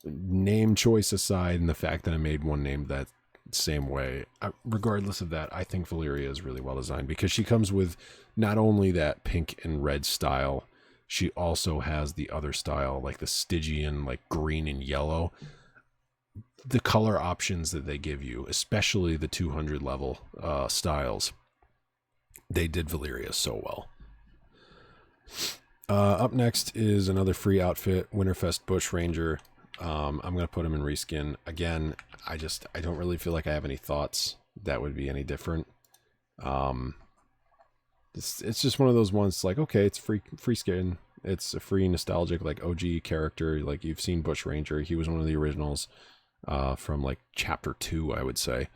Name choice aside, and the fact that I made one named that same way, regardless of that, I think Valeria is really well designed because she comes with not only that pink and red style, she also has the other style, like the Stygian, like green and yellow. The color options that they give you, especially the 200 level styles, they did Valeria so well. Up next is another free outfit, Winterfest Bush Ranger. I'm going to put him in reskin. Again, I don't really feel like I have any thoughts that would be any different. It's just one of those ones like, okay, it's free skin. It's a free nostalgic, like OG character. Like you've seen Bush Ranger. He was one of the originals from like chapter 2, I would say.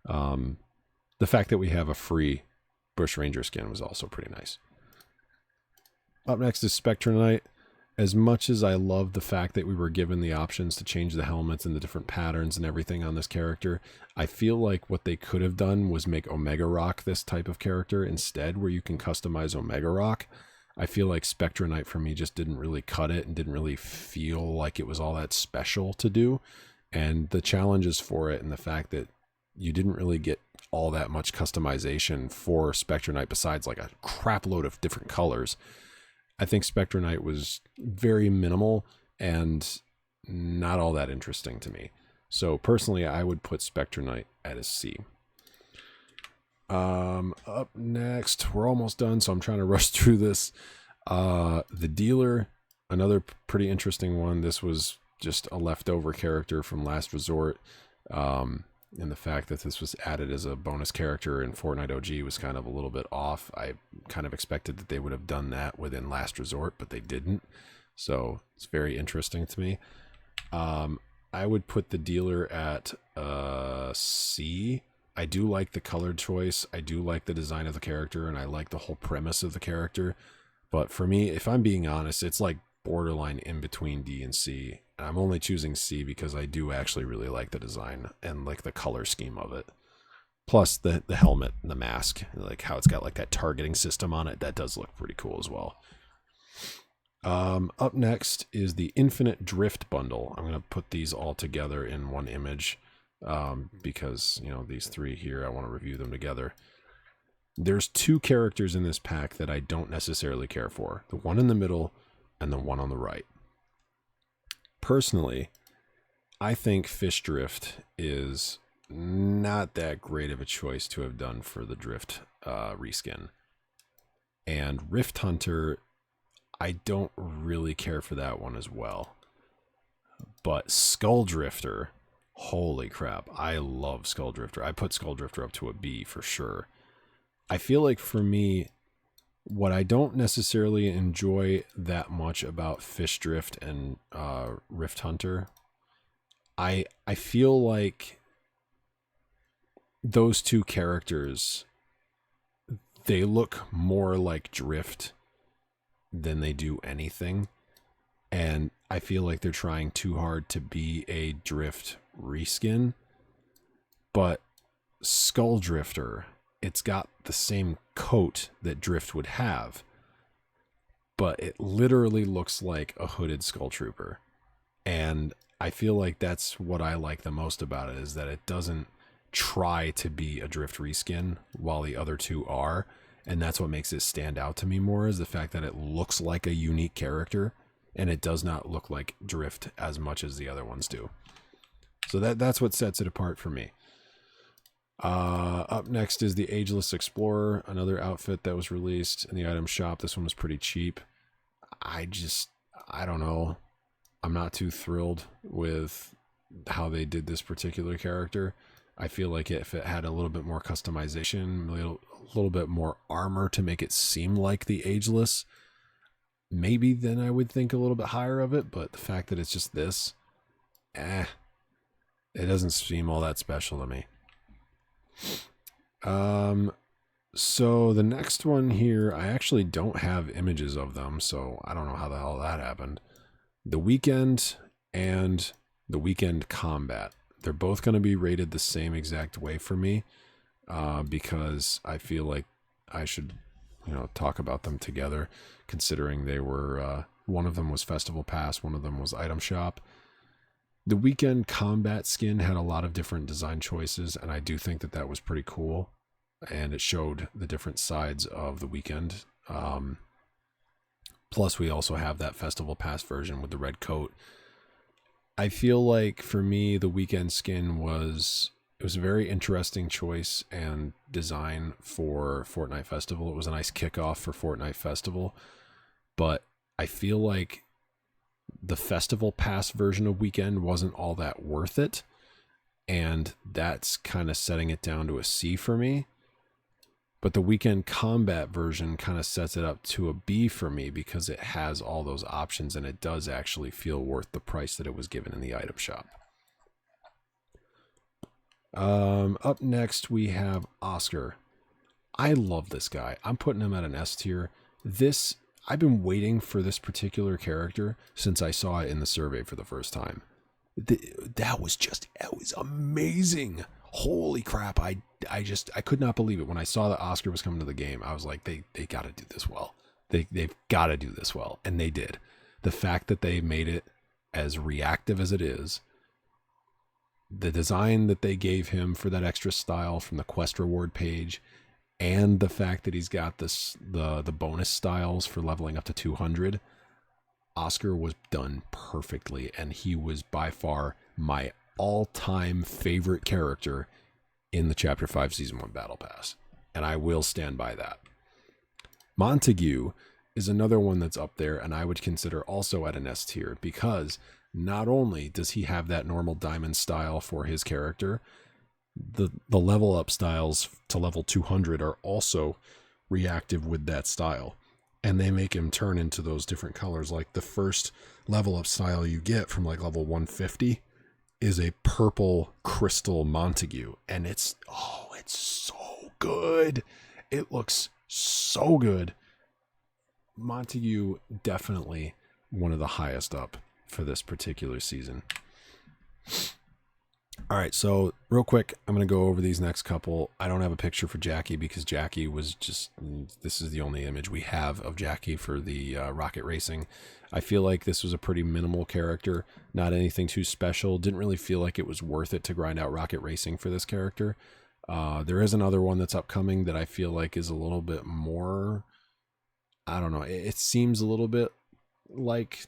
The fact that we have a free Bush Ranger skin was also pretty nice. Up next is Spectre Knight. As much as I love the fact that we were given the options to change the helmets and the different patterns and everything on this character, I feel like what they could have done was make Omega Rock this type of character instead, where you can customize Omega Rock. I feel like Spectre Knight for me just didn't really cut it and didn't really feel like it was all that special to do. And the challenges for it and the fact that you didn't really get all that much customization for Spectre Knight besides like a crap load of different colors. I think Spectre Knight was very minimal and not all that interesting to me. So personally, I would put Spectre Knight at a C. Up next, we're almost done, so I'm trying to rush through this. The Dealer, another pretty interesting one. This was just a leftover character from Last Resort. And the fact that this was added as a bonus character in Fortnite OG was kind of a little bit off. I kind of expected that they would have done that within Last Resort, but they didn't. So it's very interesting to me. I would put the Dealer at C. I do like the color choice. I do like the design of the character, and I like the whole premise of the character. But for me, if I'm being honest, it's like borderline in between D and C. I'm only choosing C because I do actually really like the design and like the color scheme of it. Plus the helmet and the mask, like how it's got like that targeting system on it. That does look pretty cool as well. Up next is the Infinite Drift bundle. I'm going to put these all together in one image because, you know, these three here, I want to review them together. There's two characters in this pack that I don't necessarily care for. The one in the middle and the one on the right. Personally, I think Fish Drift is not that great of a choice to have done for the Drift reskin. And Rift Hunter, I don't really care for that one as well. But Skull Drifter, holy crap, I love Skull Drifter. I put Skull Drifter up to a B for sure. I feel like for me, what I don't necessarily enjoy that much about Fish Drift and Rift Hunter, I feel like those two characters, they look more like Drift than they do anything. And I feel like they're trying too hard to be a Drift reskin. But Skull Drifter, it's got the same coat that Drift would have, but it literally looks like a hooded Skull Trooper. And I feel like that's what I like the most about it, is that it doesn't try to be a Drift reskin while the other two are. And that's what makes it stand out to me more, is the fact that it looks like a unique character and it does not look like Drift as much as the other ones do. So that's what sets it apart for me. Up next is the Ageless Explorer, another outfit that was released in the item shop. This one was pretty cheap. I don't know. I'm not too thrilled with how they did this particular character. I feel like if it had a little bit more customization, a little bit more armor to make it seem like the Ageless, maybe then I would think a little bit higher of it. But the fact that it's just this, it doesn't seem all that special to me. So the next one here, I actually don't have images of them, so I don't know how the hell that happened. The Weekend and the Weekend Combat. They're both going to be rated the same exact way for me, because I feel like I should, talk about them together, considering they were, one of them was Festival Pass, one of them was Item Shop. The Weekend Combat skin had a lot of different design choices, and I do think that that was pretty cool. And it showed the different sides of the Weekend. Plus, we also have that Festival Pass version with the red coat. I feel like, for me, the Weekend skin was a very interesting choice and design for Fortnite Festival. It was a nice kickoff for Fortnite Festival. But I feel like the Festival Pass version of Weekend wasn't all that worth it, and that's kind of setting it down to a C for me. But the Weekend Combat version kind of sets it up to a B for me, because it has all those options and it does actually feel worth the price that it was given in the item shop. Up next we have Oscar. I love this guy. I'm putting him at an S tier. This, I've been waiting for this particular character since I saw it in the survey for the first time. That was amazing. Holy crap. I could not believe it. When I saw that Oscar was coming to the game, I was like, they got to do this well. They've got to do this well. And they did. The fact that they made it as reactive as it is, the design that they gave him for that extra style from the quest reward page, and the fact that he's got the bonus styles for leveling up to 200, Oscar was done perfectly, and he was by far my all-time favorite character in the Chapter 5 Season 1 Battle Pass, and I will stand by that. Montague is another one that's up there, and I would consider also at an S tier, because not only does he have that normal diamond style for his character, the level up styles to level 200 are also reactive with that style, and they make him turn into those different colors. Like the first level up style you get from like level 150 is a purple crystal Montague, and it's so good. It looks so good. Montague definitely one of the highest up for this particular season. All right, so real quick, I'm going to go over these next couple. I don't have a picture for Jackie because Jackie was just, this is the only image we have of Jackie for the rocket racing. I feel like this was a pretty minimal character, not anything too special. Didn't really feel like it was worth it to grind out rocket racing for this character. There is another one that's upcoming that I feel like is a little bit more, I don't know, it seems a little bit like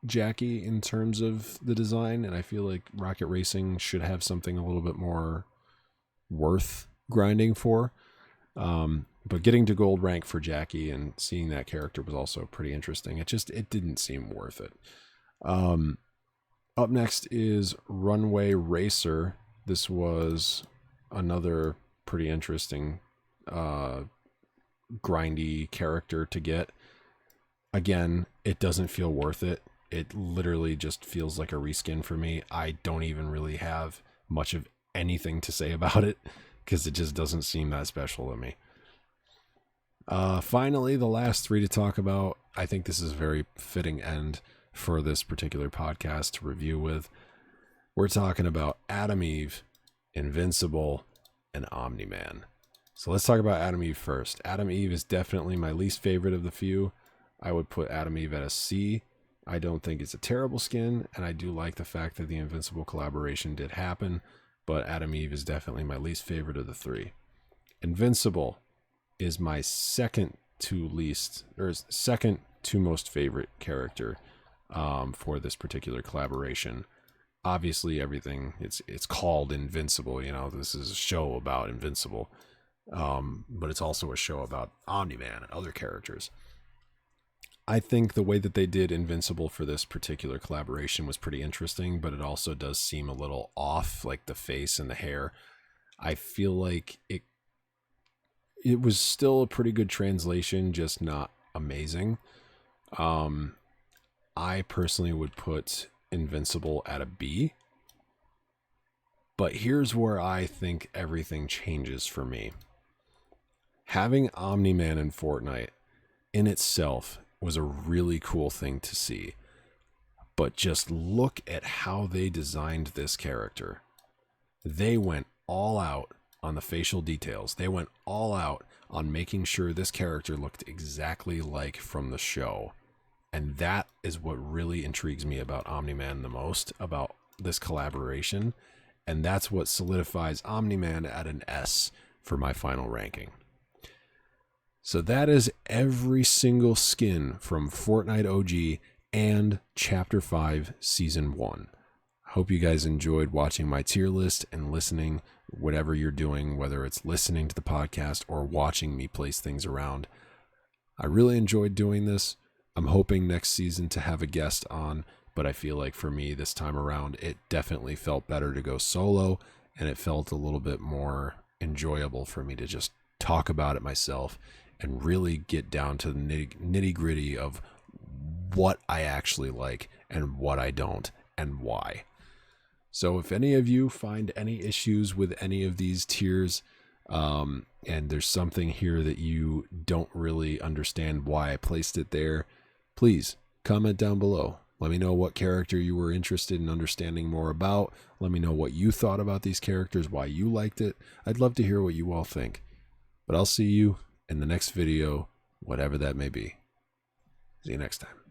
Jackie in terms of the design, and I feel like rocket racing should have something a little bit more worth grinding for. But getting to gold rank for Jackie and seeing that character was also pretty interesting. It didn't seem worth it. Up next is Runway Racer. This was another pretty interesting grindy character to get. Again, it doesn't feel worth it. It literally just feels like a reskin for me. I don't even really have much of anything to say about it because it just doesn't seem that special to me. Finally, the last three to talk about. I think this is a very fitting end for this particular podcast to review with. We're talking about Adam Eve, Invincible, and Omni-Man. So let's talk about Adam Eve first. Adam Eve is definitely my least favorite of the few. I would put Adam Eve at a C. I don't think it's a terrible skin, and I do like the fact that the Invincible collaboration did happen, but Adam Eve is definitely my least favorite of the three. Invincible is my second to most favorite character for this particular collaboration. Obviously, everything, it's called Invincible, you know, this is a show about Invincible, but it's also a show about Omni-Man and other characters. I think the way that they did Invincible for this particular collaboration was pretty interesting, but it also does seem a little off, like the face and the hair. I feel like it was still a pretty good translation, just not amazing. I personally would put Invincible at a B. But here's where I think everything changes for me. Having Omni-Man in Fortnite in itself was a really cool thing to see. But just look at how they designed this character. They went all out on the facial details. They went all out on making sure this character looked exactly like from the show. And that is what really intrigues me about Omni-Man the most, about this collaboration. And that's what solidifies Omni-Man at an S for my final ranking. So that is every single skin from Fortnite OG and Chapter 5 Season 1. I hope you guys enjoyed watching my tier list and listening, whatever you're doing, whether it's listening to the podcast or watching me place things around. I really enjoyed doing this. I'm hoping next season to have a guest on, but I feel like for me this time around, it definitely felt better to go solo, and it felt a little bit more enjoyable for me to just talk about it myself and really get down to the nitty gritty of what I actually like and what I don't and why. So if any of you find any issues with any of these tiers, and there's something here that you don't really understand why I placed it there, please comment down below. Let me know what character you were interested in understanding more about. Let me know what you thought about these characters, why you liked it. I'd love to hear what you all think. But I'll see you in the next video, whatever that may be. See you next time.